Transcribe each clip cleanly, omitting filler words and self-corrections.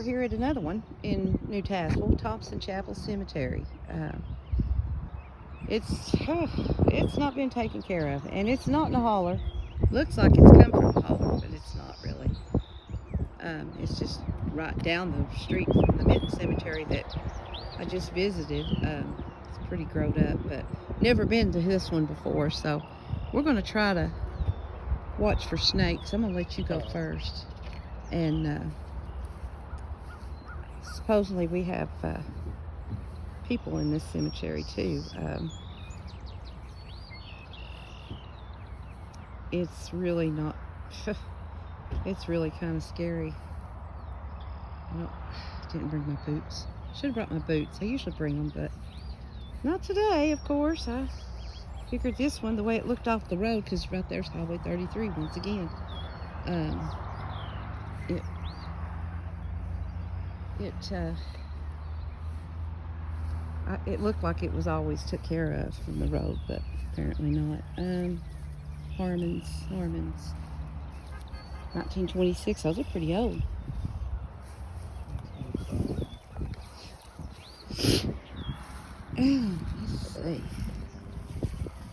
we're here at another one in New Tazewell, Thompson Chapel Cemetery. It's it's not been taken care of, and it's not in a holler. Looks like it's come from a holler, but it's not really. It's just right down the street from the Mitten Cemetery that I just visited. It's pretty growed up, but never been to this one before, so we're going to try to watch for snakes. I'm going to let you go first. And supposedly we have people in this cemetery too. It's really not, it's really kind of scary. Well, I didn't bring my boots. Should have brought my boots. I usually bring them, but not today, of course. I figured this one, the way it looked off the road, because right there's Highway 33 once again. It looked like it was always took care of from the road, but apparently not. Harmons, 1926. Those are pretty old. Let's see.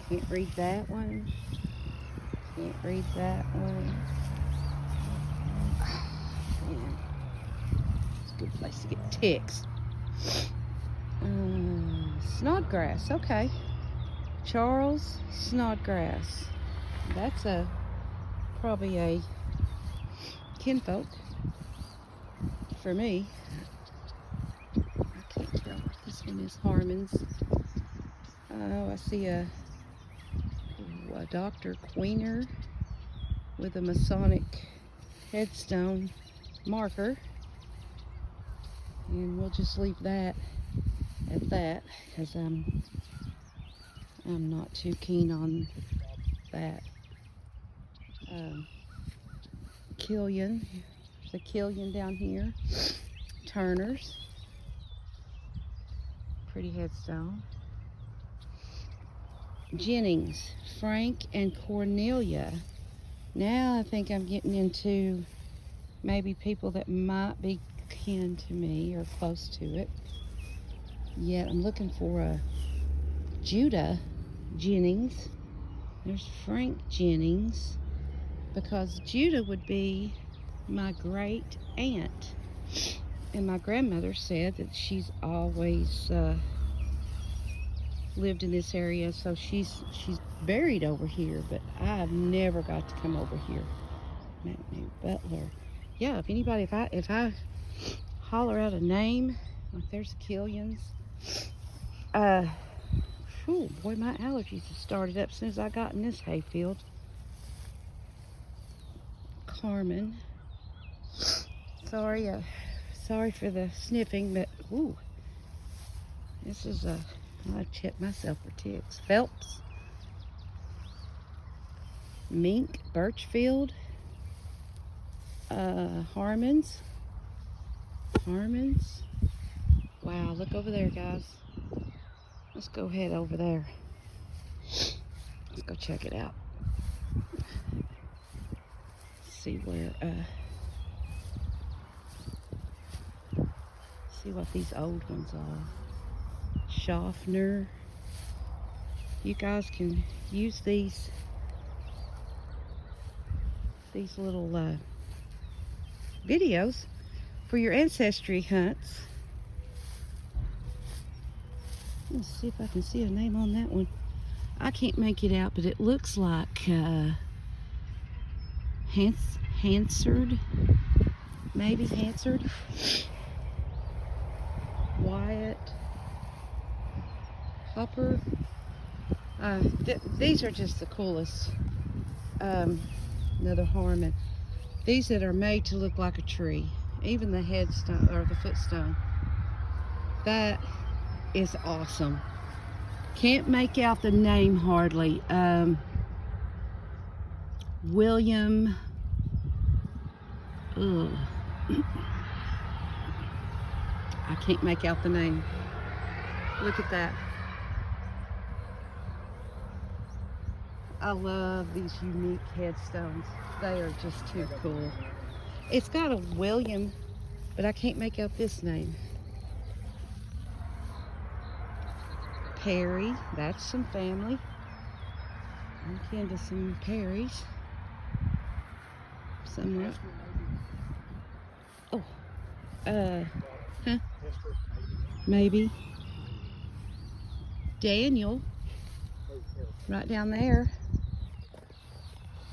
Can't read that one. Can't read that one. Man, it's a good place to get ticks. Snodgrass, okay. Charles Snodgrass. That's probably a kinfolk for me. I can't tell. This one is Harmon's. Oh, I see a Dr. Queener with a Masonic headstone marker. And we'll just leave that at that, because I'm not too keen on that. Killian, there's a Killian down here. Turner's, pretty headstone. Jennings, Frank and Cornelia. Now I think I'm getting into maybe people that might be kin to me or close to it. Yet I'm looking for a Judah Jennings. There's Frank Jennings, because Judah would be my great aunt, and my grandmother said that she's always lived in this area, so she's buried over here, but I've never got to come over here. Matthew Butler. Yeah, if I holler out a name, like there's Killians. Boy, my allergies have started up as soon as I got in this hayfield. Carmen. Sorry for the sniffing, but this is I've checked myself for ticks. Phelps. Mink, Birchfield. Harmon's. Wow, look over there, guys. Let's go head over there. Let's go check it out. See where, see what these old ones are. Schaffner. You guys can use these little videos for your ancestry hunts. Let's see if I can see a name on that one. I can't make it out, but it looks like Hansard. Maybe Hansard. Wyatt. Hopper. These are just the coolest. Another Harmon. These that are made to look like a tree. Even the headstone or the footstone. That is awesome. Can't make out the name hardly. William. I can't make out the name. Look at that. I love these unique headstones. They are just too cool. It's got a William but I can't make out this name. Perry, that's some family. I'm kin to some Perrys. Somewhat. Oh, huh? Maybe. Daniel, right down there.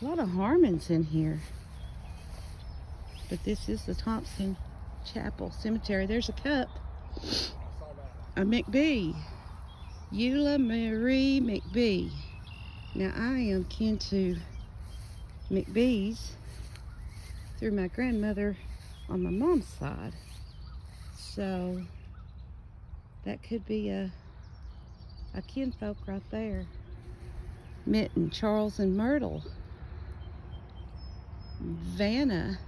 A lot of Harmons in here. But this is the Thompson Chapel Cemetery. There's a cup. A McBee. Eula Marie McBee. Now I am kin to McBees through my grandmother on my mom's side. So that could be a kinfolk right there. Mitten, Charles and Myrtle. Vanna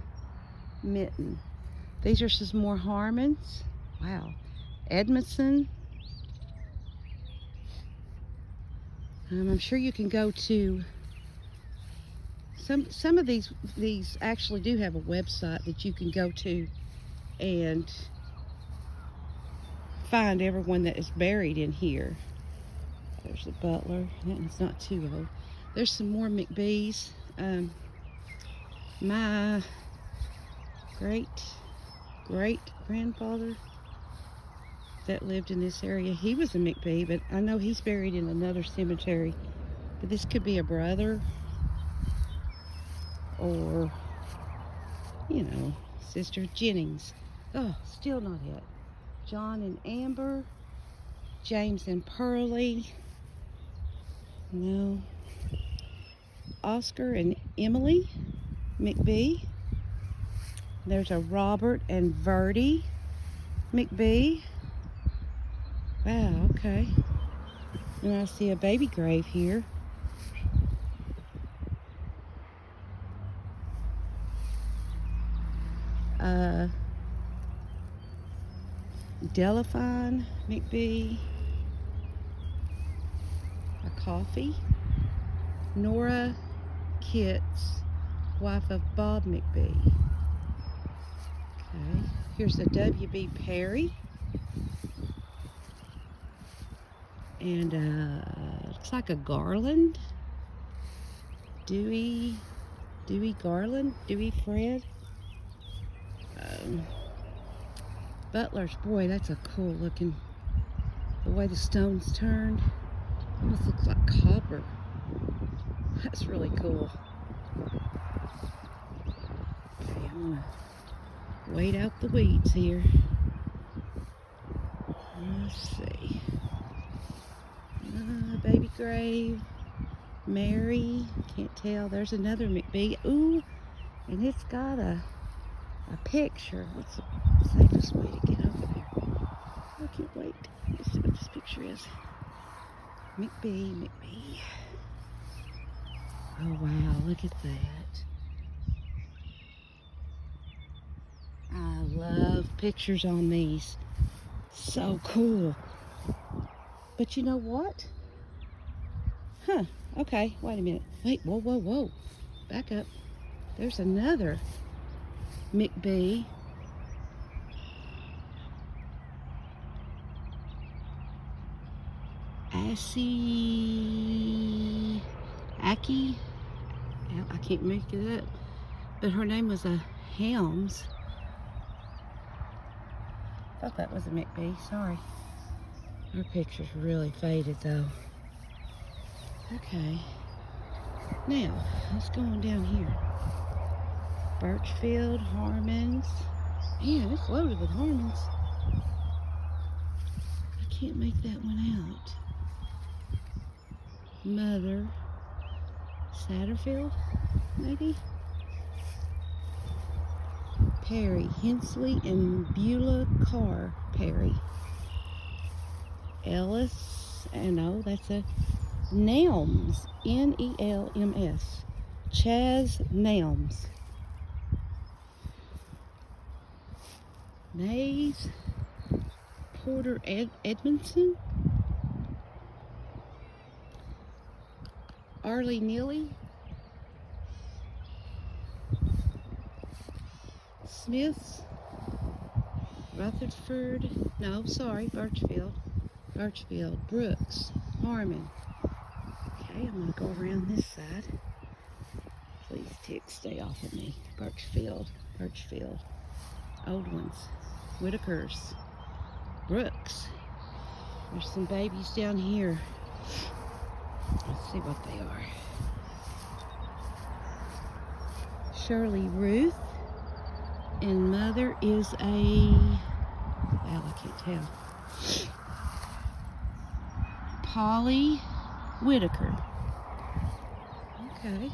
Mitten. These are some more Harmons. Wow. Edmondson. I'm sure you can go to some of these actually do have a website that you can go to and find everyone that is buried in here. There's the butler. That one's not too old. There's some more McBees. My great grandfather that lived in this area, he was a McBee, but I know he's buried in another cemetery. But this could be a brother or, you know, Sister Jennings. Oh, still not it. John and Amber, James and Pearlie. No. Oscar and Emily McBee. There's a Robert and Verdi McBee. Wow, okay. And I see a baby grave here. Delphine McBee. A coffee. Nora Kitts, wife of Bob McBee. Okay, here's a W.B. Perry. And looks like a Garland. Dewey Garland, Dewey Fred. Butler's, boy, that's a cool looking, the way the stones turned. Almost looks like copper. That's really cool. Okay, I'm gonna wade out the weeds here. Let's see. Baby grave. Mary. Can't tell. There's another McBee. Ooh, and it's got a picture. What's the safest way to get over there? I can't wait. Let's see what this picture is. McBee. Oh wow, look at that. I love pictures on these. So cool. But you know what? Huh, okay, wait a minute. Wait, whoa. Back up. There's another McBee. Aki. I can't make it up. But her name was a Helms. Thought that was a McBee, sorry. Her picture's really faded though. Okay. Now, let's go on down here. Birchfield, Harmons. Man, it's loaded with Harmons. I can't make that one out. Mother. Satterfield, maybe? Perry, Hensley and Beulah Carr Perry. Ellis, no, that's a Nelms, N-E-L-M-S. Chaz Nelms. Mays, Porter Edmondson. Arlie Neely. Smiths. Rutherford, no, sorry, Birchfield, Brooks, Harmon. Okay, I'm gonna go around this side. Please, ticks, stay off of me. Birchfield, old ones, Whitakers, Brooks. There's some babies down here. Let's see what they are. Shirley Ruth, and mother is well, I can't tell. Polly Whitaker. Okay.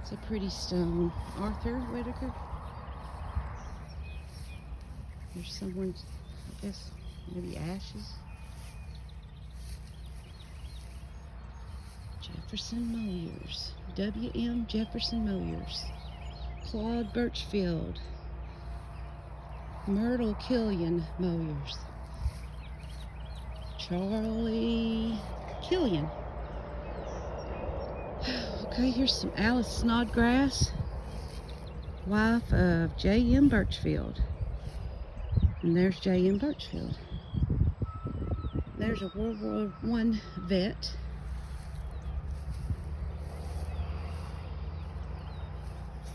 It's a pretty stone. Arthur Whitaker. There's someone, I guess, maybe ashes. Jefferson Moyers. W.M. Jefferson Moyers. Claude Birchfield. Myrtle Killian Moyers. Charlie Killian. Okay, here's some Alice Snodgrass, wife of J.M. Birchfield. And there's J.M. Birchfield. There's a World War I vet.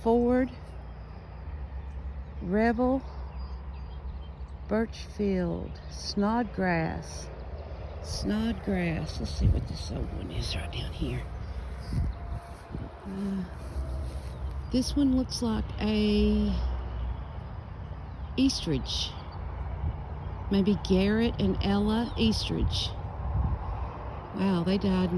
Ford, Revel, Birchfield, Snodgrass. Let's see what this old one is right down here. This one looks like a Eastridge. Maybe Garrett and Ella Eastridge. Wow, they died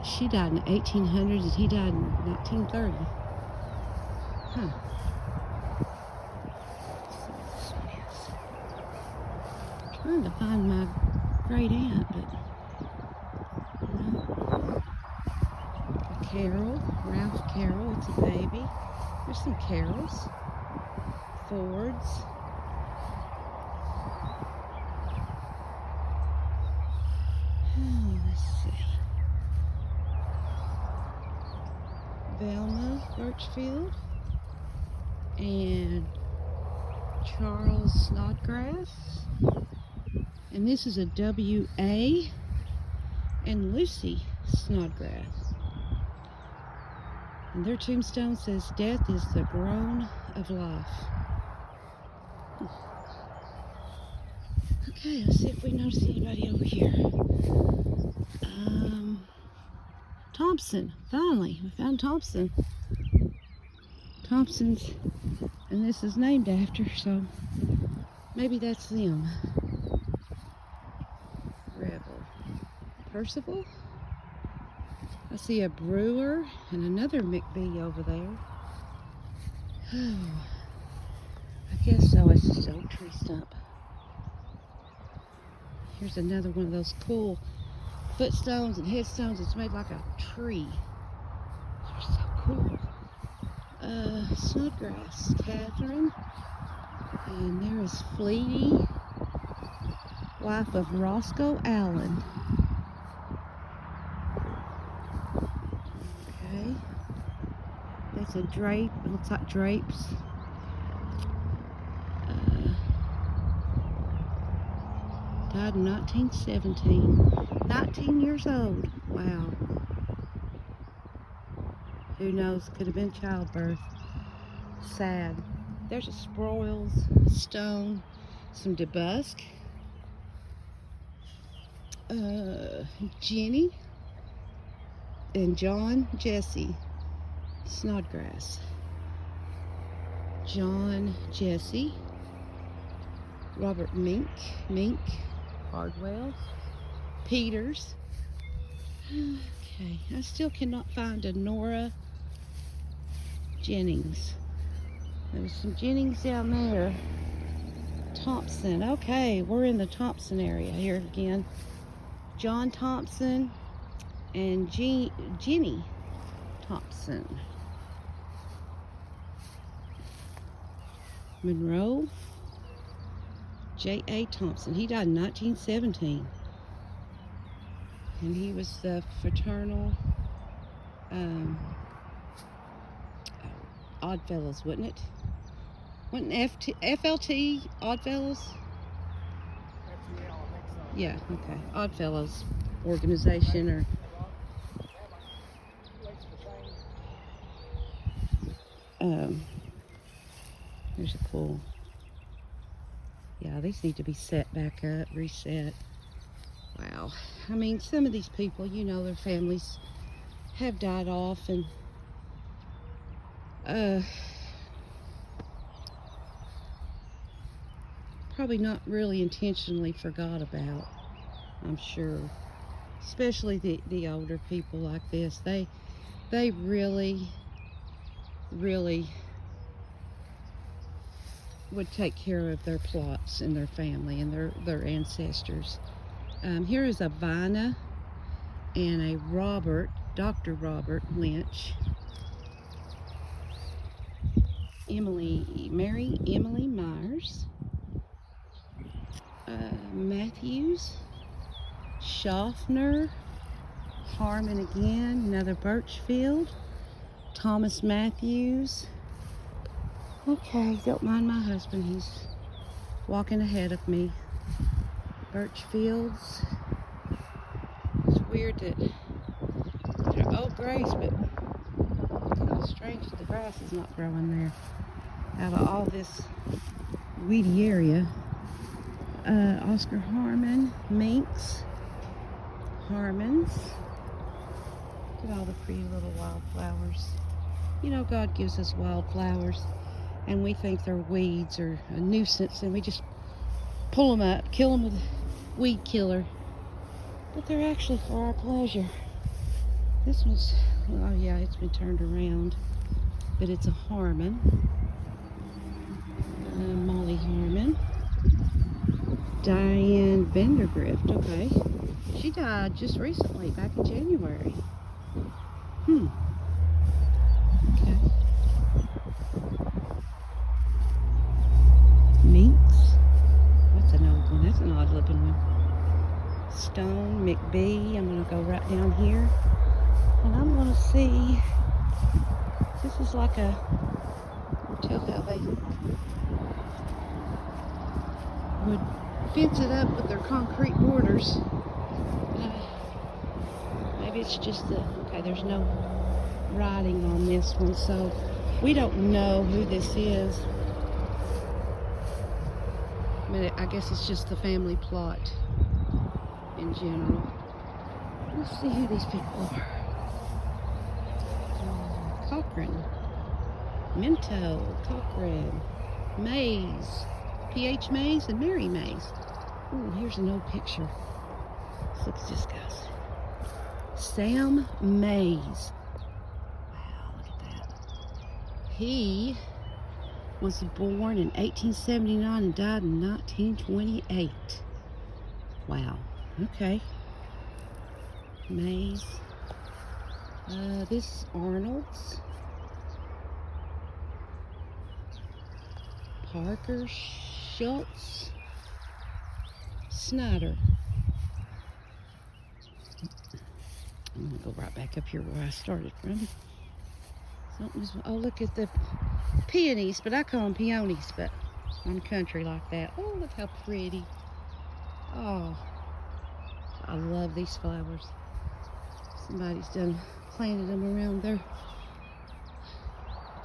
she died in the 1800s and he died in 1930. Huh. Let's see what this one is. I'm trying to find my great aunt, but no. Carol, Ralph Carroll, it's a baby. There's some Carrolls. Fords. Oh, let's see. Velma Birchfield and Charles Snodgrass. And this is a W.A. and Lucy Snodgrass. And their tombstone says, "Death is the groan of life." Okay, let's see if we notice anybody over here. Thompson, finally, we found Thompson. Thompson's, and this is named after, so maybe that's them. Revel. Percival. I see a Brewer and another McBee over there. Oh, I guess so. It's just an old tree stump. Here's another one of those cool footstones and headstones. It's made like a tree. They're so cool. Snodgrass, Catherine. And there is Fleety, wife of Roscoe Allen. Okay. That's a drape. It looks like drapes. Died in 1917. 19 years old. Wow. Who knows? Could have been childbirth. Sad. There's a Sproils stone. Some DeBusk. Jenny. And John Jesse Snodgrass. John Jesse. Robert Mink. Hardwell. Peters. Okay, I still cannot find a Nora Jennings. There was some Jennings down there. Thompson. Okay, we're in the Thompson area here again. John Thompson and Jenny Thompson. Monroe. J.A. Thompson. He died in 1917. And he was the fraternal Oddfellows, wasn't it? Wasn't FLT Oddfellows? FTL, I think so. Yeah, okay. Oddfellows organization or there's a pool. Yeah, these need to be set back up, reset. Wow. I mean, some of these people, you know, their families have died off and probably not really intentionally forgot about, I'm sure. Especially the older people like this. They really, really would take care of their plots and their family and their ancestors. Here is a Vina and a Dr. Robert Lynch. Mary Emily Myers. Matthews. Schaffner. Harmon again. Another Birchfield. Thomas Matthews. Okay, don't mind my husband. He's walking ahead of me. Birchfields. It's weird that they're old grays, but kind of strange that the grass is not growing there. Out of all this weedy area. Oscar Harmon, Minks, Harmons. Look at all the pretty little wildflowers. You know, God gives us wildflowers, and we think they're weeds or a nuisance, and we just pull them up, kill them with a weed killer. But they're actually for our pleasure. This one's, oh yeah, it's been turned around, but it's a Harmon. Molly Harmon. Diane Vandergrift, okay. She died just recently, back in January. Okay. Minks. That's an old one. That's an odd looking one. Stone, McBee. I'm going to go right down here. And I'm going to see. This is like a. Tell how they would fence it up with their concrete borders. Maybe it's just the. Okay, there's no writing on this one, so we don't know who this is. But I guess it's just the family plot in general. Let's see who these people are. Cochran, Minto, Cochran, Mays, P.H. Mays, and Mary Mays. Ooh, here's an old picture. Look at this, guys. Sam Mays. Wow, look at that. He was born in 1879 and died in 1928. Wow. Okay. Mays. This Arnold's. Parker Schultz. Snyder. I'm going to go right back up here where I started from. Oh, look at the peonies, but I call them peonies, but I'm country like that. Oh, look how pretty. Oh, I love these flowers. Somebody's planted them around their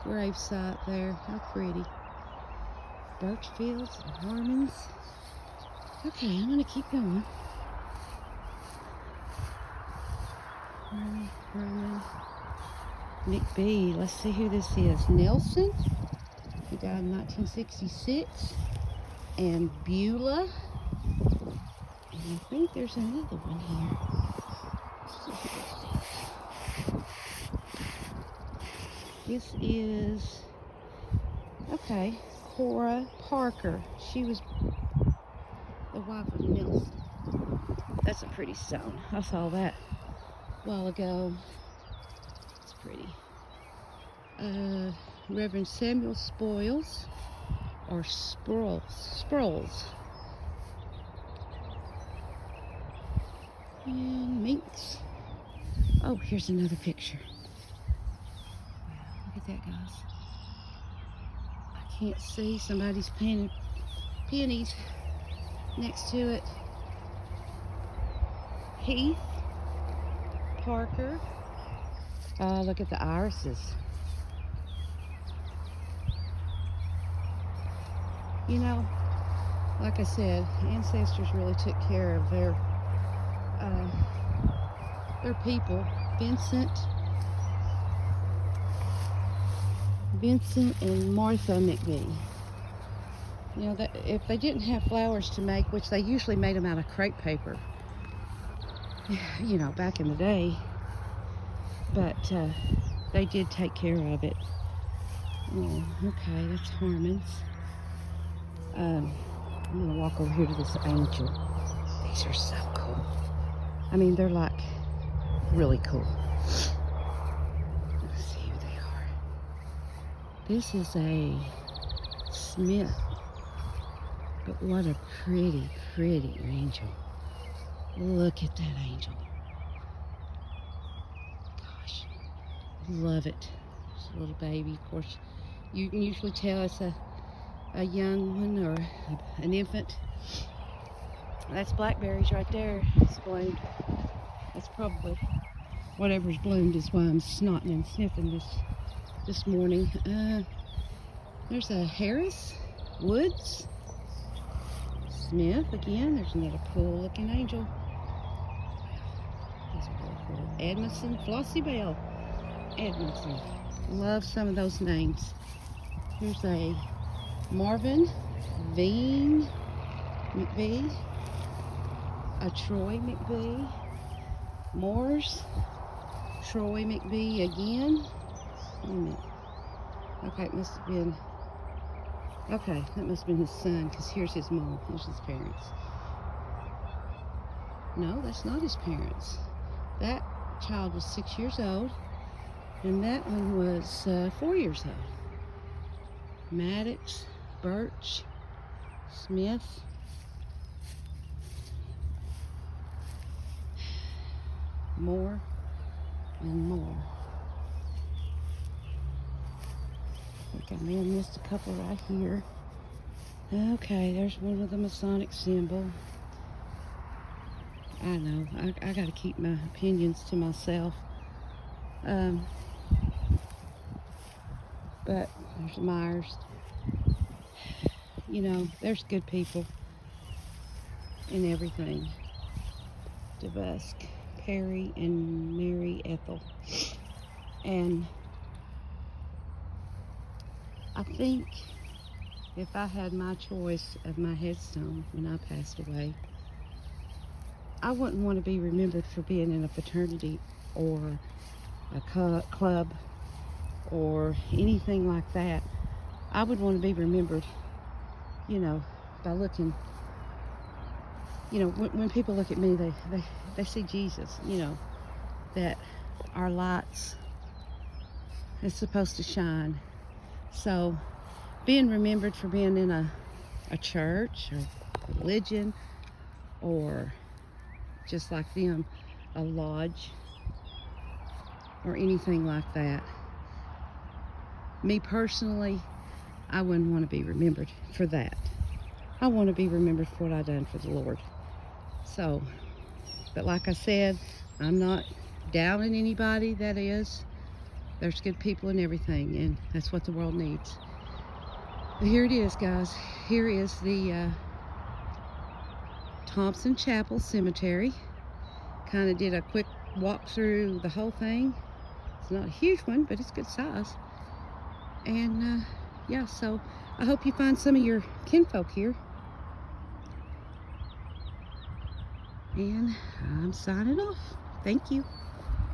gravesite there. How pretty. Birchfields and Harmons. Okay, I'm going to keep going. Harmon. McBee. Let's see who this is. Nelson. He died in 1966. And Beulah. And I think there's another one here. Let's see who this is. This is, okay, Cora Parker. She was the wife of Nelson. That's a pretty stone. I saw that a while ago. It's pretty. Reverend Samuel Spoils or Sproles. And Minks. Oh, here's another picture. Wow, look at that, guys. I Can't see. Somebody's painted pennies next to it. Heath. Parker. Oh, look at the irises. You know, like I said, ancestors really took care of their people. Vincent and Martha McBee. You know, that if they didn't have flowers to make, which they usually made them out of crepe paper, you know, back in the day, but they did take care of it. Oh, okay, that's Harmon's. I'm gonna walk over here to this angel. These are so cool. I mean, they're like really cool. Let's see who they are. This is a Smith, but what a pretty, pretty angel. Look at that angel. Gosh, love it. It's a little baby. Of course, you can usually tell it's a young one or an infant. That's blackberries right there. It's bloomed. That's probably whatever's bloomed is why I'm snotting and sniffing this morning. There's a Harris, Woods, Smith again. There's another cool looking angel. These are really cool. Edmondson, Flossie Bell. Edmondson. Love some of those names. Here's a Marvin Veen McBee, a Troy McBee, Moore's Troy McBee again. Wait a minute. Okay, it must have been. Okay, that must have been his son, because here's his mom. Here's his parents. No, that's not his parents. That child was 6 years old, and that one was 4 years old. Maddox, Birch, Smith, more and more. I think I may have missed a couple right here. Okay, there's one with the Masonic symbol. I know, I gotta keep my opinions to myself. But there's Myers. You know, there's good people in everything. DeBusk, Perry, and Mary Ethel. And I think if I had my choice of my headstone when I passed away, I wouldn't want to be remembered for being in a fraternity or a club or anything like that. I would want to be remembered, you know, by looking, you know, when people look at me, they see Jesus, you know, that our lights is supposed to shine. So being remembered for being in a church or religion, or just like them, a lodge or anything like that, me personally, I wouldn't want to be remembered for that. I want to be remembered for what I've done for the Lord. So, but like I said, I'm not downing anybody, that is. There's good people in everything, and that's what the world needs. But here it is, guys. Here is the Thompson Chapel Cemetery. Kind of did a quick walk through the whole thing. It's not a huge one, but it's good size. And yeah, so I hope you find some of your kinfolk here. And I'm signing off. Thank you.